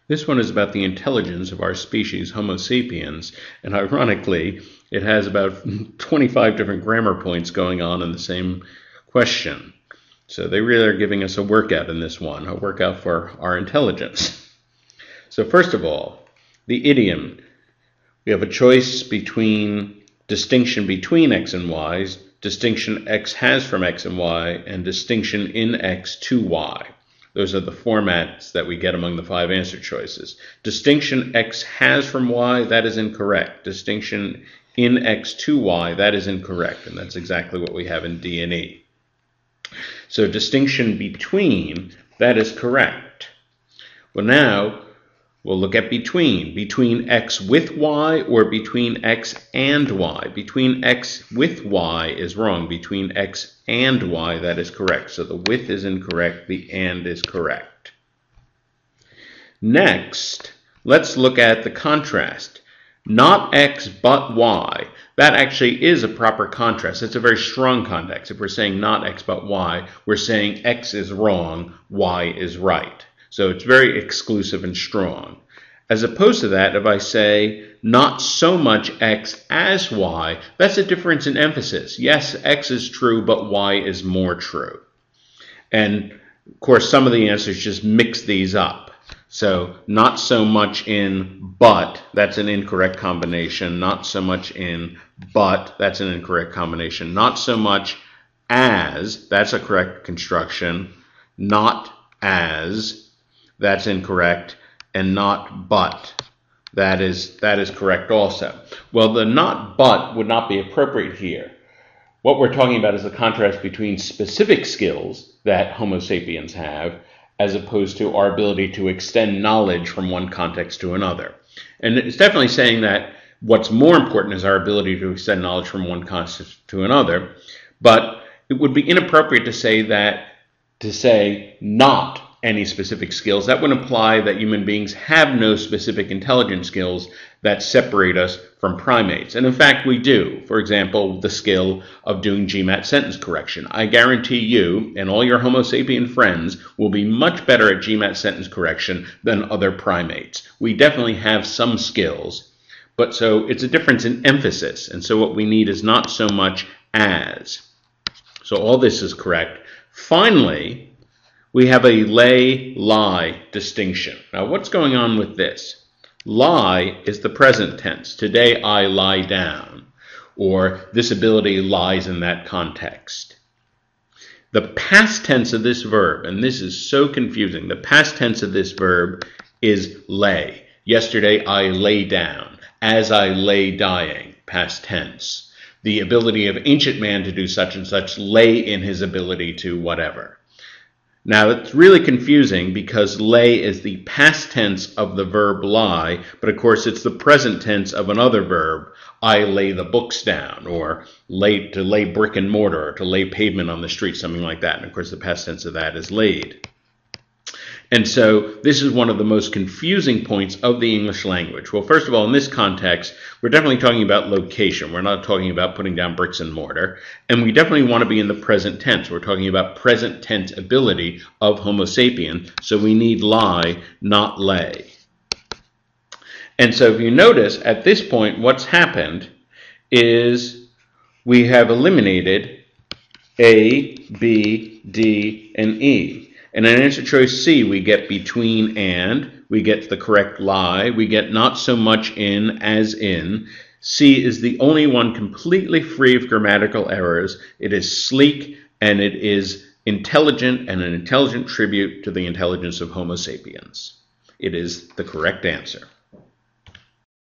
This one is about the intelligence of our species, Homo sapiens, and ironically, it has about 25 different grammar points going on in the same question. So they really are giving us a workout in this one, a workout for our intelligence. So first of all, the idiom. We have a choice between distinction between x and y, distinction x has from x and y, and distinction in x to y. Those are the formats that we get among the 5 answer choices. Distinction x has from y, that is incorrect. Distinction in x to y, that is incorrect. And that's exactly what we have in D and E. So distinction between, that is correct. Well, now we'll look at between x with y or between x and y. Between x with y is wrong. Between x and y, that is correct. So the with is incorrect, the and is correct. Next, let's look at the contrast. Not x but y. That actually is a proper contrast. It's a very strong context. If we're saying not x but y, we're saying x is wrong, y is right. So it's very exclusive and strong. As opposed to that, if I say not so much x as y, that's a difference in emphasis. Yes, x is true, but y is more true. And of course, some of the answers just mix these up. So not so much in but, that's an incorrect combination. Not so much in but, that's an incorrect combination. Not so much as, that's a correct construction. Not as, that's incorrect. And not but, that is correct also. Well, the not but would not be appropriate here. What we're talking about is the contrast between specific skills that Homo sapiens have as opposed to our ability to extend knowledge from one context to another. And it's definitely saying that what's more important is our ability to extend knowledge from one context to another, but it would be inappropriate to say not any specific skills. That would imply that human beings have no specific intelligence skills that separate us from primates. And in fact, we do. For example, the skill of doing GMAT sentence correction. I guarantee you and all your Homo sapien friends will be much better at GMAT sentence correction than other primates. We definitely have some skills, but so it's a difference in emphasis. And so what we need is not so much as. So all this is correct. Finally, we have a lay-lie distinction. Now, what's going on with this? Lie is the present tense. Today I lie down, or this ability lies in that context. The past tense of this verb, and this is so confusing, the past tense of this verb is lay. Yesterday I lay down, as I lay dying, past tense. The ability of ancient man to do such and such lay in his ability to whatever. Now, it's really confusing because lay is the past tense of the verb lie, but of course it's the present tense of another verb, I lay the books down, or to lay brick and mortar, or to lay pavement on the street, something like that. And of course the past tense of that is laid. And so this is one of the most confusing points of the English language. Well, first of all, in this context, we're definitely talking about location. We're not talking about putting down bricks and mortar. And we definitely want to be in the present tense. We're talking about present tense ability of Homo sapien. So we need lie, not lay. And so if you notice, at this point, what's happened is we have eliminated A, B, D, and E. And in answer choice C, we get between and, we get the correct lie, we get not so much in as in. C is the only one completely free of grammatical errors. It is sleek and it is intelligent and an intelligent tribute to the intelligence of Homo sapiens. It is the correct answer.